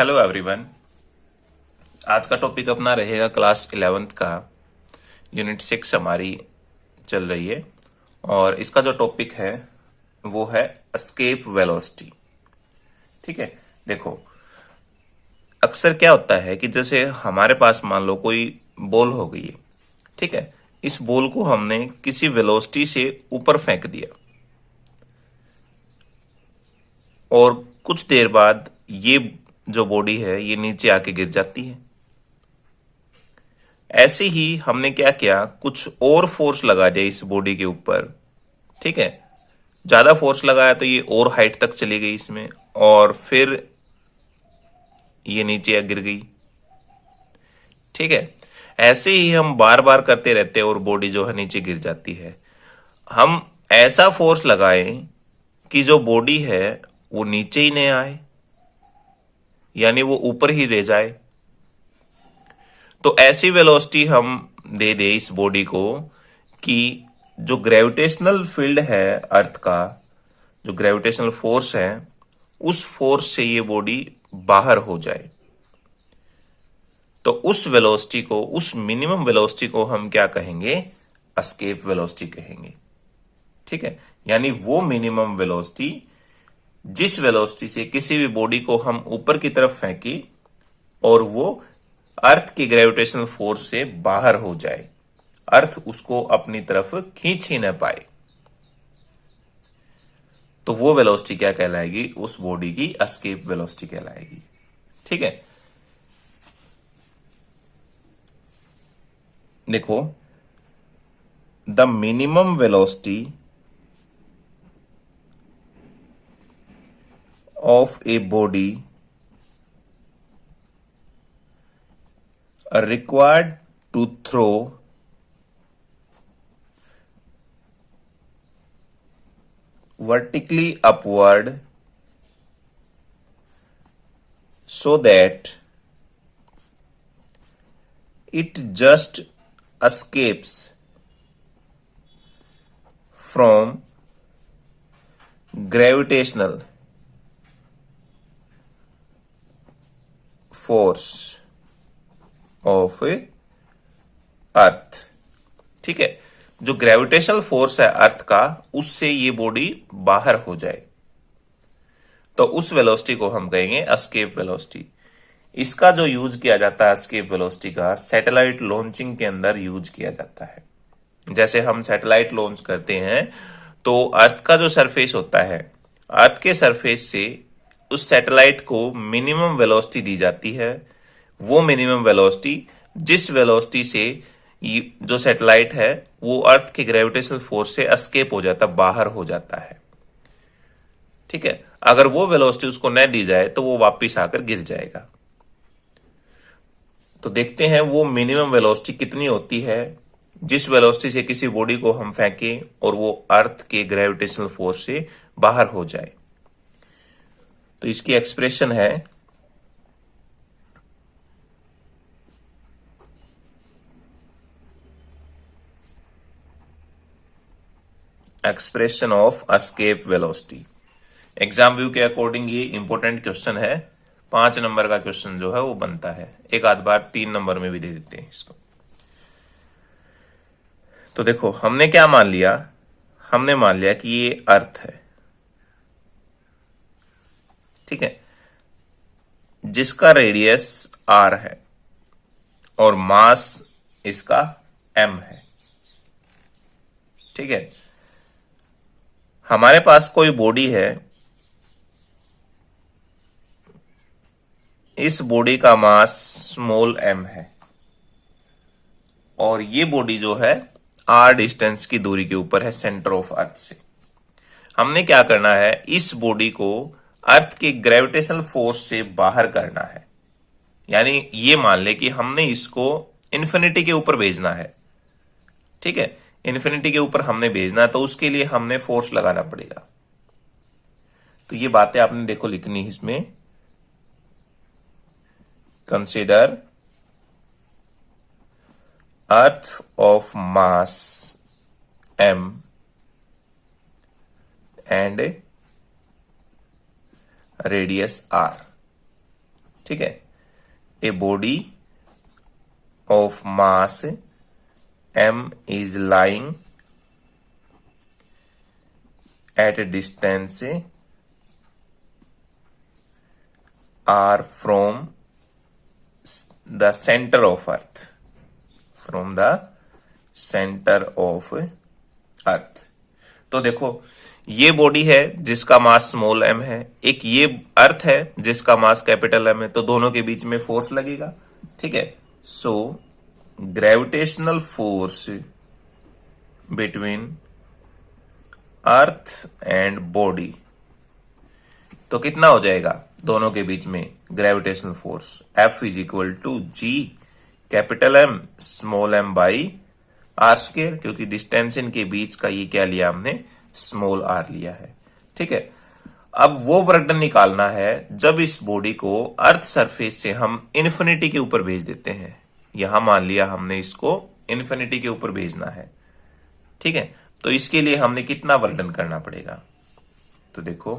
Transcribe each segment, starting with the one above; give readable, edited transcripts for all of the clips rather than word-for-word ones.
Hello everyone. आज का topic अपना रहेगा क्लास 11th का यूनिट 6 हमारी चल रही है। और इसका जो टॉपिक है वो है एस्केप वेलोसिटी। ठीक है, देखो अक्सर क्या होता है कि जैसे हमारे पास मान लो कोई बॉल हो गई है। ठीक है, इस बॉल को हमने किसी वेलोसिटी से ऊपर फेंक दिया और कुछ देर बाद ये जो बॉडी है ये नीचे आके गिर जाती है। ऐसे ही हमने क्या किया, कुछ और फोर्स लगा दिया इस बॉडी के ऊपर। ठीक है, ज्यादा फोर्स लगाया तो ये और हाइट तक चली गई इसमें, और फिर ये नीचे गिर गई। ठीक है, ऐसे ही हम बार बार करते रहते हैं और बॉडी जो है नीचे गिर जाती है। हम ऐसा फोर्स लगाएं कि जो बॉडी है वो नीचे ही नहीं आए, यानी वो ऊपर ही रह जाए। तो ऐसी वेलोसिटी हम दे दे इस बॉडी को कि जो ग्रेविटेशनल फील्ड है अर्थ का, जो ग्रेविटेशनल फोर्स है, उस फोर्स से ये बॉडी बाहर हो जाए। तो उस वेलोसिटी को, उस मिनिमम वेलोसिटी को हम क्या कहेंगे, एस्केप वेलोसिटी कहेंगे। ठीक है, यानी वो मिनिमम वेलोसिटी जिस वेलोसिटी से किसी भी बॉडी को हम ऊपर की तरफ फेंकी और वो अर्थ की ग्रेविटेशनल फोर्स से बाहर हो जाए, अर्थ उसको अपनी तरफ खींच ही न पाए, तो वो वेलोसिटी क्या कहलाएगी, उस बॉडी की एस्केप वेलोसिटी कहलाएगी। ठीक है, देखो the minimum velocity of a body required to throw vertically upward so that it just escapes from gravitational force of earth. ठीक है, जो ग्रेविटेशनल फोर्स है अर्थ का, उससे ये बॉडी बाहर हो जाए, तो उस वेलोसिटी को हम कहेंगे एस्केप वेलोसिटी। इसका जो यूज किया जाता है एस्केप वेलोसिटी का, सैटेलाइट लॉन्चिंग के अंदर यूज किया जाता है। जैसे हम सैटेलाइट लॉन्च करते हैं तो अर्थ का जो सरफेस होता है, अर्थ के सरफेस से उस सैटेलाइट को मिनिमम वेलोसिटी दी जाती है। वो मिनिमम वेलोसिटी जिस वेलोसिटी से जो सैटेलाइट है वो अर्थ के ग्रेविटेशनल फोर्स से एस्केप हो जाता, बाहर हो जाता है। ठीक है, अगर वो वेलोसिटी उसको न दी जाए तो वो वापिस आकर गिर जाएगा। तो देखते हैं वो मिनिमम वेलोसिटी कितनी होती है जिस वेलोसिटी से किसी बॉडी को हम फेंकें और वो अर्थ के ग्रेविटेशनल फोर्स से बाहर हो जाए। तो इसकी एक्सप्रेशन है expression of escape velocity. Exam view के अकॉर्डिंग ये इंपॉर्टेंट क्वेश्चन है। 5 नंबर का क्वेश्चन जो है वो बनता है, एक आध बार 3 नंबर में भी दे देते हैं इसको। तो देखो हमने क्या मान लिया, हमने मान लिया कि ये अर्थ है। ठीक है, जिसका रेडियस r है और मास इसका m है। ठीक है, हमारे पास कोई बॉडी है, इस बॉडी का मास स्मॉल m है और ये बॉडी जो है r डिस्टेंस की दूरी के ऊपर है सेंटर ऑफ अर्थ से। हमने क्या करना है, इस बॉडी को अर्थ के ग्रेविटेशनल फोर्स से बाहर करना है। यानी ये मान ले कि हमने इसको इन्फिनिटी के ऊपर भेजना है। ठीक है, इन्फिनिटी के ऊपर हमने भेजना है तो उसके लिए हमने फोर्स लगाना पड़ेगा। तो ये बातें आपने देखो लिखनी है इसमें। Consider earth of mass m and radius r। ठीक है, a body of mass m is lying at a distance r from the center of earth, from the center of earth। तो देखो, ये बॉडी है जिसका मास स्मॉल m है, एक ये अर्थ है जिसका मास कैपिटल M है, तो दोनों के बीच में फोर्स लगेगा। ठीक है, so gravitational force between earth and body, तो कितना हो जाएगा दोनों के बीच में gravitational force? F is equal to G capital M small m by r square, क्योंकि डिस्टेंस इनके बीच का ये क्या लिया हमने, स्मॉल r लिया है। ठीक है, अब वो वर्क डन निकालना है जब इस बॉडी को अर्थ सरफेस से हम इन्फिनिटी के ऊपर भेज देते हैं। यहां मान लिया हमने इसको इन्फिनिटी के ऊपर भेजना है। ठीक है, तो इसके लिए हमने कितना वर्क डन करना पड़ेगा? तो देखो,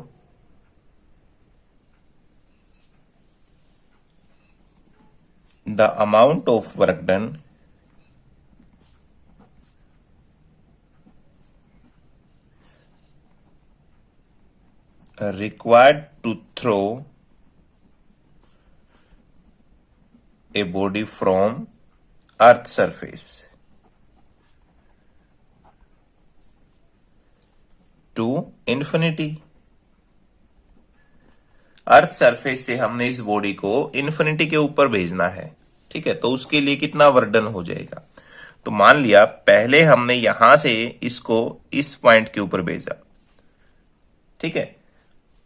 the amount of work done required to throw a body from earth surface to infinity। Earth surface से हमने इस बॉडी को इन्फिनिटी के ऊपर भेजना है। ठीक है, तो उसके लिए कितना वर्क डन हो जाएगा? तो मान लिया पहले हमने यहां से इसको इस पॉइंट के ऊपर भेजा। ठीक है,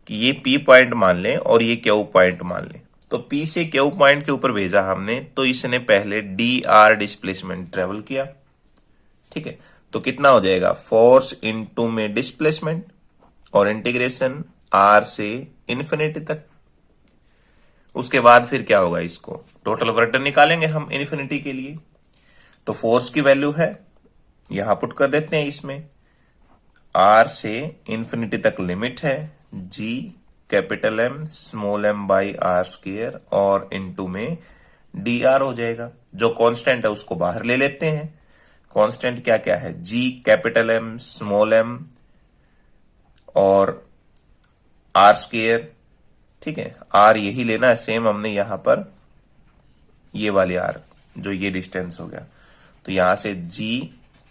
कि ये P पॉइंट मान लें और ये Q पॉइंट मान लें। तो P से Q पॉइंट के ऊपर भेजा हमने, तो इसने पहले dr डिस्प्लेसमेंट ट्रेवल किया। ठीक है, तो कितना हो जाएगा? फोर्स इनटू में डिस्प्लेसमेंट और इंटीग्रेशन r से इन्फिनिटी तक। उसके बाद फिर क्या होगा, इसको टोटल वर्क डन निकालेंगे हम इन्फिनिटी के लिए। तो फोर्स की वैल्यू है, यहां पुट कर देते हैं इसमें, r से इन्फिनिटी तक लिमिट है g capital M small m by r square और इनटू में dr हो जाएगा। जो कांस्टेंट है उसको बाहर ले लेते हैं। कांस्टेंट क्या क्या है? g capital M small m और आर स्क्वायर। ठीक है, r यही लेना है, सेम हमने यहां पर ये वाली r, जो ये डिस्टेंस हो गया। तो यहां से g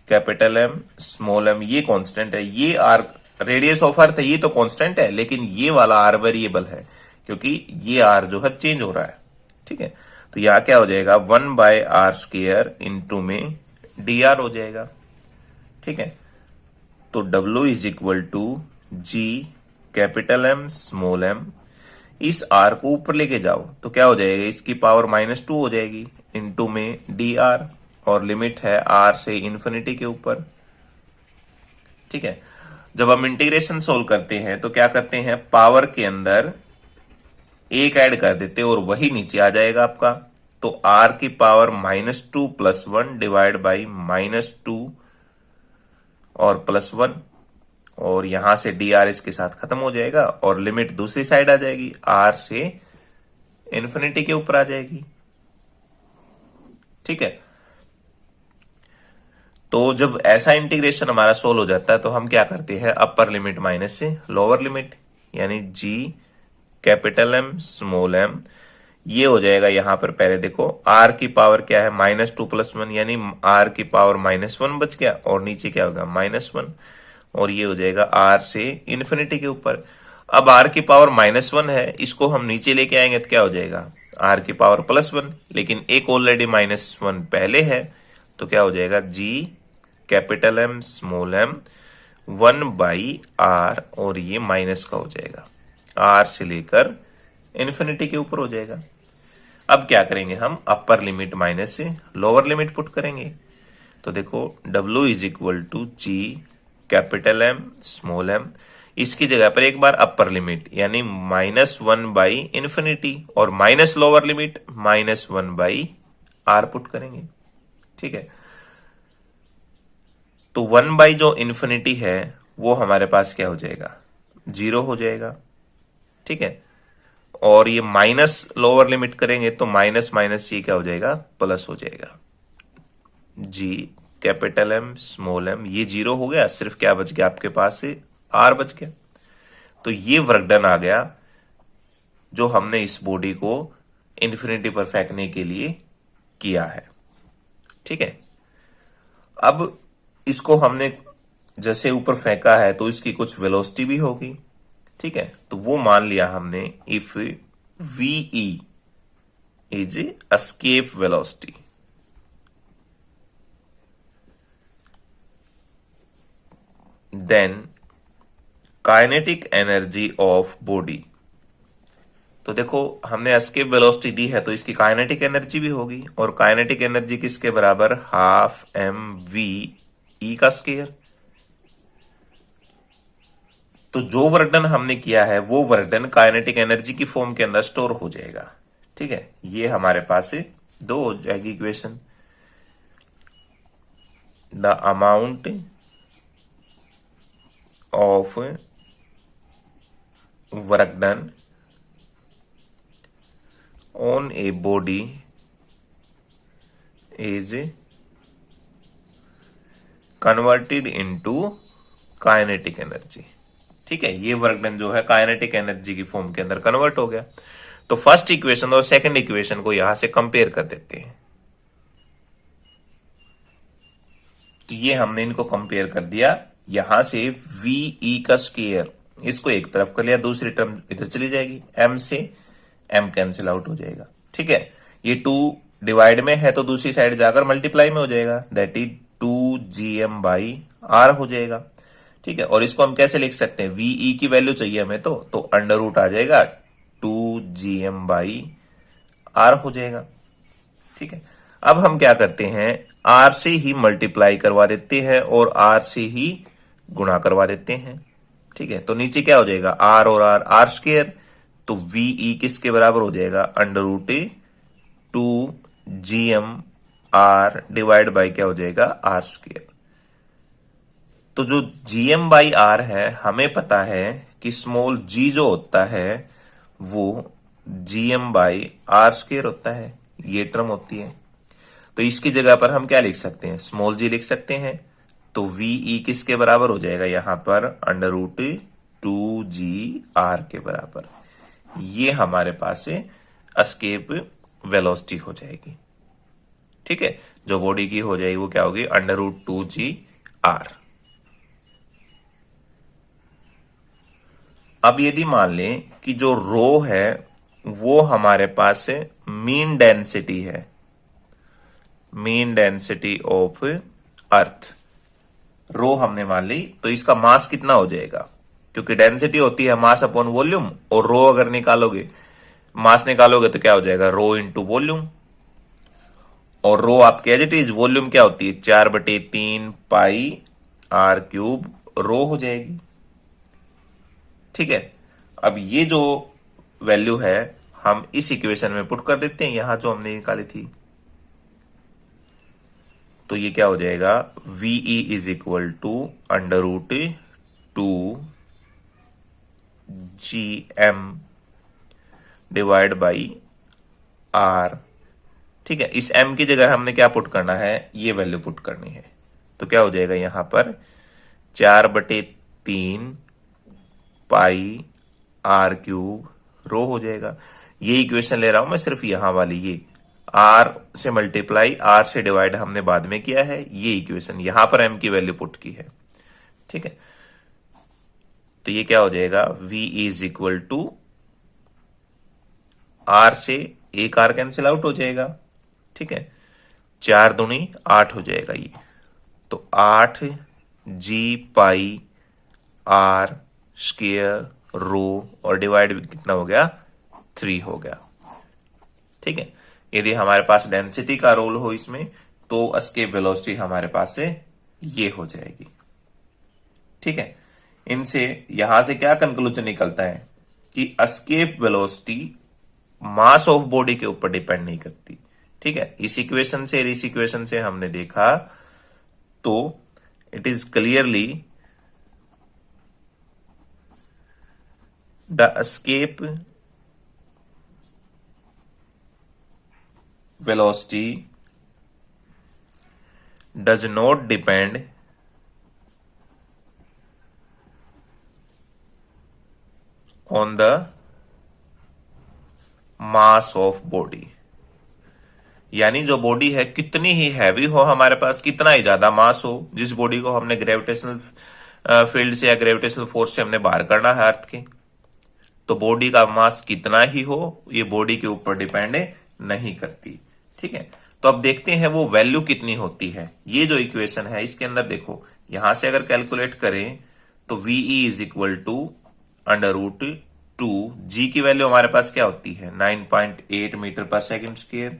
capital M small m, ये कांस्टेंट है, ये r रेडियस ऑफ अर्थ है, ये तो कांस्टेंट है, लेकिन ये वाला r वेरिएबल है क्योंकि ये r जो है चेंज हो रहा है। ठीक है, तो यहां क्या हो जाएगा, 1 बाय आर स्क्वायर इंटू में dr हो जाएगा। ठीक है, तो W is equal to G capital M small m, इस r को ऊपर लेके जाओ तो क्या हो जाएगा, इसकी पावर -2 हो जाएगी इंटू में dr, और लिमिट है r से इन्फिनिटी के ऊपर। ठीक है, जब हम इंटीग्रेशन सोल्व करते हैं तो क्या करते हैं, पावर के अंदर एक ऐड कर देते हैं और वही नीचे आ जाएगा आपका। तो r की पावर -2 + 1 डिवाइड बाई -2 और +1, और यहां से dr इसके साथ खत्म हो जाएगा और लिमिट दूसरी साइड आ जाएगी, r से इन्फिनिटी के ऊपर आ जाएगी। ठीक है, तो जब ऐसा इंटीग्रेशन हमारा सोल्व हो जाता है तो हम क्या करते हैं, अपर लिमिट माइनस से लोअर लिमिट, यानी g capital M small m, ये हो जाएगा। यहां पर पहले देखो r की पावर क्या है, -2 + 1, यानी r की पावर -1 बच गया, और नीचे क्या होगा, -1, और ये हो जाएगा r से इन्फिनिटी के ऊपर। अब r की पावर -1 है, इसको हम नीचे लेके आएंगे तो क्या हो जाएगा, r की पावर +1, लेकिन एक ऑलरेडी -1 पहले है, तो क्या हो जाएगा, g capital M small m 1 by r, और ये माइनस का हो जाएगा, r से लेकर इन्फिनिटी के ऊपर हो जाएगा। अब क्या करेंगे हम, अपर लिमिट माइनस से लोअर लिमिट पुट करेंगे। तो देखो W is equal to G capital M small m, इसकी जगह पर एक बार अपर लिमिट यानी -1 बाई इन्फिनिटी, और minus lower limit -1 by r put करेंगे। ठीक है, तो 1 बाई जो इन्फिनिटी है वो हमारे पास क्या हो जाएगा, 0 हो जाएगा। ठीक है, और ये माइनस लोअर लिमिट करेंगे तो माइनस माइनस जी क्या हो जाएगा, प्लस हो जाएगा। G capital M small M, ये जीरो हो गया, सिर्फ क्या बच गया आपके पास से, आर बच गया। तो ये वर्क डन आ गया जो हमने इस बॉडी को इन्फिनिटी पर फेंकने के लिए किया है। ठीक है, अब इसको हमने जैसे ऊपर फेंका है तो इसकी कुछ वेलोसिटी भी होगी। ठीक है, तो वो मान लिया हमने, if VE is escape velocity, then kinetic energy of body. तो देखो हमने एस्केप वेलोसिटी दी है तो इसकी काइनेटिक एनर्जी भी होगी, और काइनेटिक एनर्जी किसके बराबर, हाफ एम वी ई का स्क्वायर। तो जो वर्क डन हमने किया है वो वर्क डन काइनेटिक एनर्जी की फॉर्म के अंदर स्टोर हो जाएगा। ठीक है, ये हमारे पास से दो हो जाएगी equation. The amount of work done on a body is converted into kinetic energy. ठीक है, ये वर्क डन जो है काइनेटिक एनर्जी की फॉर्म के अंदर कन्वर्ट हो गया। तो फर्स्ट इक्वेशन और सेकंड इक्वेशन को यहां से कंपेयर कर देते हैं। तो ये हमने इनको कंपेयर कर दिया, यहां से वी का स्क्वायर इसको एक तरफ कर लिया, दूसरी टर्म इधर चली जाएगी, एम से एम कैंसिल आउट हो जाएगा। ठीक है, ये टू डिवाइड में है तो दूसरी साइड जाकर मल्टीप्लाई में हो जाएगा, that is 2gm by are हो जाएगा। ठीक है, और इसको हम कैसे लिख सकते हैं, वीई की वैल्यू चाहिए हमें तो अंडर रूट आ जाएगा 2gm बाई आर हो जाएगा। ठीक है, अब हम क्या करते हैं, आर से ही मल्टीप्लाई करवा देते हैं और आर से ही गुणा करवा देते हैं। ठीक है, तो नीचे क्या हो जाएगा, आर और आर, आर स्क्वायर, तो वीई किसके बराबर हो जाएगा, under root 2gm r divide by क्या हो जाएगा, आर स्क्वायर। तो जो gm बाई आर है, हमें पता है कि स्मॉल g जो होता है वो gm बाई आर स्क्वायर होता है, ये टर्म होती है। तो इसकी जगह पर हम क्या लिख सकते हैं, स्मॉल जी लिख सकते हैं। तो वीई किसके बराबर हो जाएगा यहां पर, अंडर रूट 2g आर के बराबर। ये हमारे पास से एस्केप वेलोसिटी हो जाएगी। ठीक है, जो बॉडी की हो जाएगी वो क्या होगी, अंडर रूट 2g/r। अब यदि मान लें कि जो रो है वो हमारे पास से मीन डेंसिटी है, मीन डेंसिटी ऑफ अर्थ रो हमने मान ली, तो इसका मास कितना हो जाएगा, क्योंकि डेंसिटी होती है मास अपॉन वॉल्यूम, और रो अगर निकालोगे, मास निकालोगे तो क्या हो जाएगा, रो इंटू वॉल्यूम। और रो आपके एज इट इज, वॉल्यूम क्या होती है, 4/3 पाई आर क्यूब रो हो जाएगी। ठीक है, अब ये जो वैल्यू है हम इस इक्वेशन में पुट कर देते हैं, यहां जो हमने निकाली थी। तो ये क्या हो जाएगा, VE is equal to under root 2gm divide by r. ठीक है, इस m की जगह हमने क्या पुट करना है, ये वैल्यू पुट करनी है। तो क्या हो जाएगा यहां पर 4/3 पाई आर क्यूब रो हो जाएगा। ये इक्वेशन ले रहा हूं मैं सिर्फ यहां वाली, ये आर से मल्टीप्लाई आर से डिवाइड हमने बाद में किया है, ये इक्वेशन यहां पर m की वैल्यू पुट की है। ठीक है, तो ये क्या हो जाएगा, v is equal to r से एक आर कैंसिल आउट हो जाएगा। ठीक है, 4 दूनी 8 हो जाएगा ये, तो 8g pi are square rho, और डिवाइड कितना हो गया, 3 हो गया। ठीक है, यदि हमारे पास डेंसिटी का रोल हो इसमें तो एस्केप वेलोसिटी हमारे पास से ये हो जाएगी। ठीक है, इनसे यहां से क्या कंक्लूजन निकलता है कि escape velocity mass of body के ऊपर डिपेंड नहीं करती। ठीक है, इस इक्वेशन से इस इक्वेशन से हमने देखा तो it is clearly the escape velocity does not depend on the mass of body। यानी जो बॉडी है कितनी ही हैवी हो, हमारे पास कितना ही ज्यादा मास हो, जिस बॉडी को हमने ग्रेविटेशनल फील्ड से या ग्रेविटेशनल फोर्स से हमने बाहर करना है अर्थ के, तो बॉडी का मास कितना ही हो ये बॉडी के ऊपर डिपेंड नहीं करती। ठीक है, तो अब देखते हैं वो वैल्यू कितनी होती है। ये जो इक्वेशन है इसके अंदर देखो, यहां से अगर कैलकुलेट करें तो VE इज इक्वल टू √2, जी की वैल्यू हमारे पास क्या होती है 9.8 मीटर पर सेकेंड स्क्वायर,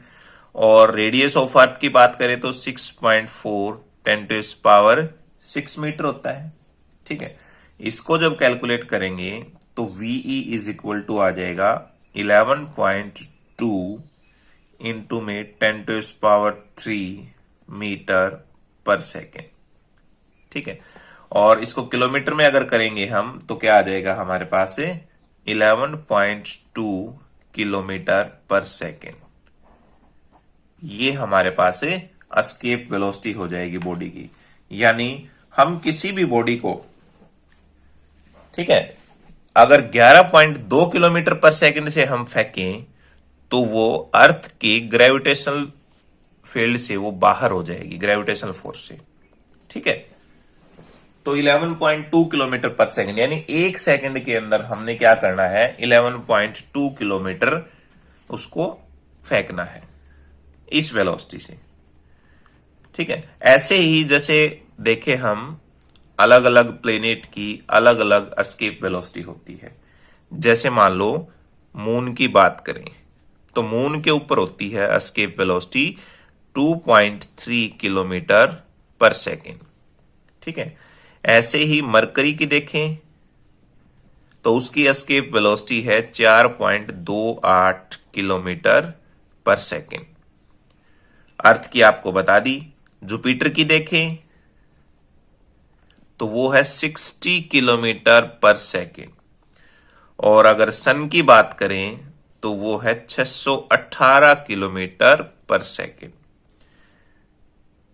और रेडियस ऑफ अर्थ की बात करें तो 6.4 10⁶ मीटर होता है। ठीक है, इसको जब कैलकुलेट करेंगे तो VE इज इक्वल टू आ जाएगा 11.2 इंटू में 10⁻³ मीटर पर सेकेंड। ठीक है, और इसको किलोमीटर में अगर करेंगे हम तो क्या आ जाएगा हमारे पास से 11.2 किलोमीटर पर सेकेंड। ये हमारे पास से एस्केप वेलोसिटी हो जाएगी बॉडी की। यानी हम किसी भी बॉडी को, ठीक है, अगर 11.2 किलोमीटर पर सेकंड से हम फेंकें तो वो अर्थ की ग्रेविटेशनल फील्ड से वो बाहर हो जाएगी, ग्रेविटेशनल फोर्स से। ठीक है, तो 11.2 किलोमीटर पर सेकंड यानी एक सेकंड के अंदर हमने क्या करना है 11.2 किलोमीटर उसको फेंकना है इस वेलोसिटी से। ठीक है, ऐसे ही जैसे देखे हम अलग अलग प्लेनेट की अलग अलग एस्केप वेलोसिटी होती है। जैसे मान लो मून की बात करें तो मून के ऊपर होती है एस्केप वेलोसिटी 2.3 किलोमीटर पर सेकेंड। ठीक है, ऐसे ही मरकरी की देखें तो उसकी एस्केप वेलोसिटी है 4.28 किलोमीटर पर सेकेंड। अर्थ की आपको बता दी। जुपिटर की देखें तो वो है 60 किलोमीटर पर सेकेंड, और अगर सन की बात करें तो वो है 618 किलोमीटर पर सेकेंड।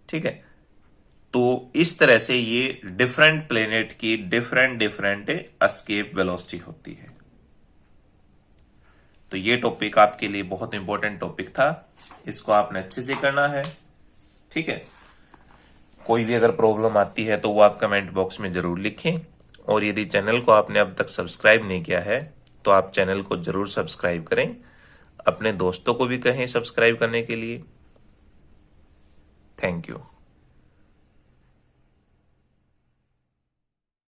ठीक है, तो इस तरह से ये डिफरेंट प्लेनेट की डिफरेंट एस्केप वेलोसिटी होती है। तो ये टॉपिक आपके लिए बहुत इंपॉर्टेंट टॉपिक था, इसको आपने अच्छे से करना है। ठीक है, कोई भी अगर प्रॉब्लम आती है तो वो आप कमेंट बॉक्स में जरूर लिखें, और यदि चैनल को आपने अब तक सब्सक्राइब नहीं किया है तो आप चैनल को जरूर सब्सक्राइब करें, अपने दोस्तों को भी कहें सब्सक्राइब करने के लिए। Thank you.